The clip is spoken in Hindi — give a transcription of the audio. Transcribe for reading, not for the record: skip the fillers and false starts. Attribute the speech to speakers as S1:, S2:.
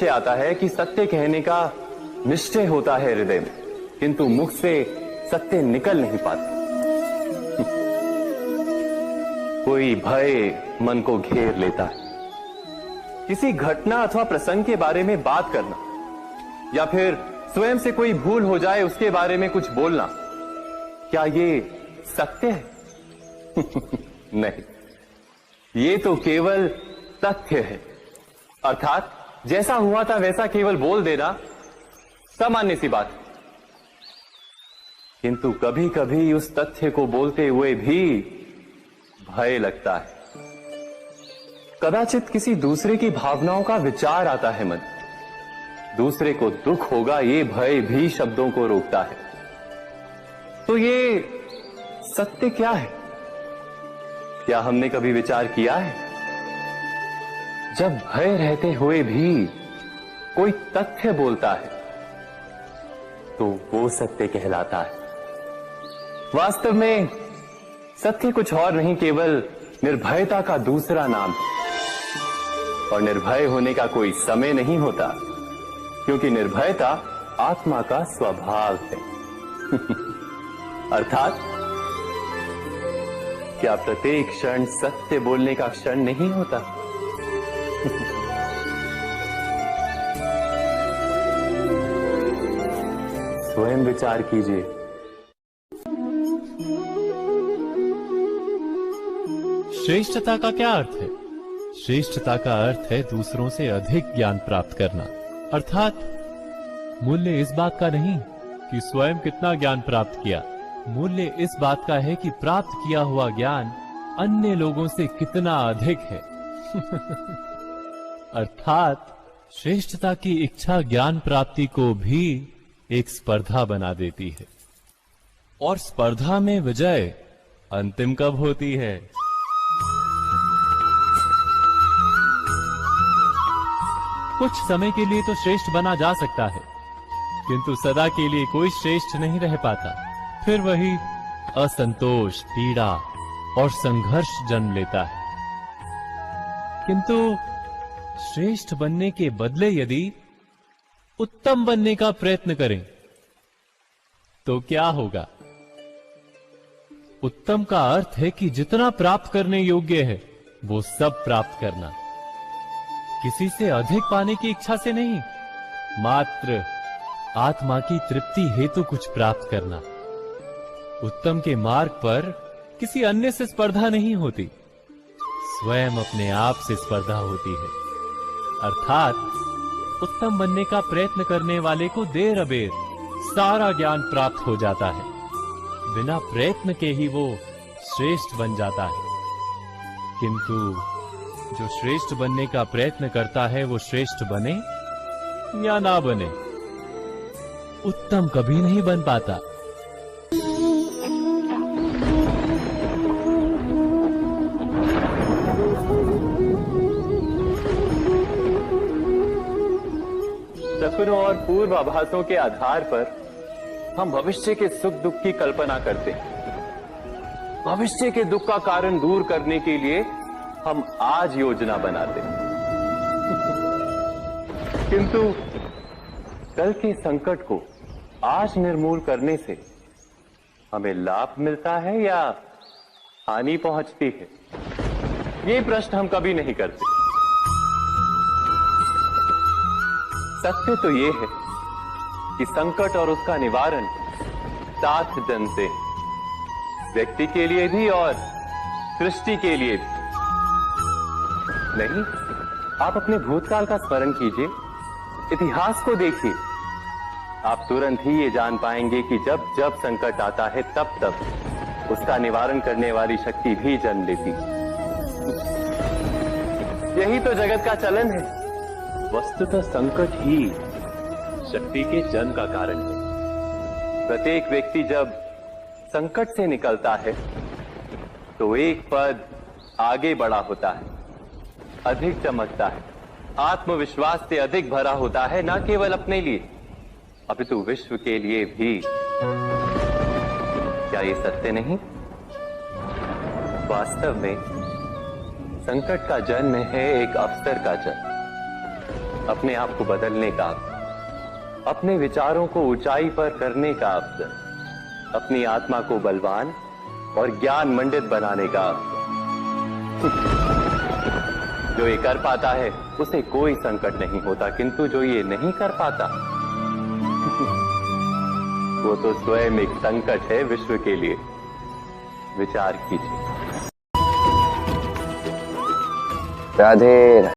S1: निश्चय आता है कि सत्य कहने का निश्चय होता है हृदय में, किंतु मुख से सत्य निकल नहीं पाता। कोई भय मन को घेर लेता है। किसी घटना अथवा प्रसंग के बारे में बात करना या फिर स्वयं से कोई भूल हो जाए उसके बारे में कुछ बोलना, क्या ये सत्य है? नहीं, ये तो केवल तथ्य है। अर्थात जैसा हुआ था वैसा केवल बोल देना सामान्य सी बात। किंतु कभी कभी उस तथ्य को बोलते हुए भी भय लगता है। कदाचित किसी दूसरे की भावनाओं का विचार आता है मन, दूसरे को दुख होगा ये भय भी शब्दों को रोकता है। तो ये सत्य क्या है? क्या हमने कभी विचार किया है? जब भय रहते हुए भी कोई तथ्य बोलता है तो वो सत्य कहलाता है। वास्तव में सत्य कुछ और नहीं, केवल निर्भयता का दूसरा नाम है। और निर्भय होने का कोई समय नहीं होता, क्योंकि निर्भयता आत्मा का स्वभाव है। अर्थात क्या प्रत्येक क्षण सत्य बोलने का क्षण नहीं होता? स्वयं विचार कीजिए।
S2: श्रेष्ठता का क्या अर्थ है? श्रेष्ठता का अर्थ है दूसरों से अधिक ज्ञान प्राप्त करना। अर्थात मूल्य इस बात का नहीं कि स्वयं कितना ज्ञान प्राप्त किया, मूल्य इस बात का है कि प्राप्त किया हुआ ज्ञान अन्य लोगों से कितना अधिक है। अर्थात श्रेष्ठता की इच्छा ज्ञान प्राप्ति को भी एक स्पर्धा बना देती है। और स्पर्धा में विजय अंतिम कब होती है? कुछ समय के लिए तो श्रेष्ठ बना जा सकता है, किंतु सदा के लिए कोई श्रेष्ठ नहीं रह पाता। फिर वही असंतोष, पीड़ा और संघर्ष जन्म लेता है। किंतु श्रेष्ठ बनने के बदले यदि उत्तम बनने का प्रयत्न करें तो क्या होगा? उत्तम का अर्थ है कि जितना प्राप्त करने योग्य है वो सब प्राप्त करना, किसी से अधिक पाने की इच्छा से नहीं, मात्र आत्मा की तृप्ति हेतु कुछ प्राप्त करना। उत्तम के मार्ग पर किसी अन्य से स्पर्धा नहीं होती, स्वयं अपने आप से स्पर्धा होती है। अर्थात उत्तम बनने का प्रयत्न करने वाले को देर अबेर सारा ज्ञान प्राप्त हो जाता है, बिना प्रयत्न के ही वो श्रेष्ठ बन जाता है। किंतु जो श्रेष्ठ बनने का प्रयत्न करता है वो श्रेष्ठ बने या ना बने, उत्तम कभी नहीं बन पाता।
S1: सपनों और पूर्वाभासों के आधार पर हम भविष्य के सुख दुख की कल्पना करते हैं। भविष्य के दुख का कारण दूर करने के लिए हम आज योजना बनाते हैं। किंतु कल के संकट को आज निर्मूल करने से हमें लाभ मिलता है या हानि पहुंचती है, ये प्रश्न हम कभी नहीं करते। सत्य तो ये है कि संकट और उसका निवारण साथ जन से, व्यक्ति के लिए भी और सृष्टि के लिए भी। नहीं, आप अपने भूतकाल का स्मरण कीजिए, इतिहास को देखिए, आप तुरंत ही ये जान पाएंगे कि जब जब संकट आता है तब तब उसका निवारण करने वाली शक्ति भी जन्म लेती। यही तो जगत का चलन है। वस्तुतः संकट ही शक्ति के जन्म का कारण है। प्रत्येक व्यक्ति जब संकट से निकलता है तो एक पद आगे बढ़ा होता है, अधिक चमकता है, आत्मविश्वास से अधिक भरा होता है, न केवल अपने लिए अपितु विश्व के लिए भी। क्या ये सत्य नहीं? वास्तव में संकट का जन्म है एक अवसर का जन्म। अपने आप को बदलने का अवसर, अपने विचारों को ऊंचाई पर करने का अवसर, अपनी आत्मा को बलवान और ज्ञान मंडित बनाने का अवसर। जो ये कर पाता है उसे कोई संकट नहीं होता, किंतु जो ये नहीं कर पाता वो तो स्वयं एक संकट है विश्व के लिए। विचार कीजिए।
S3: राधे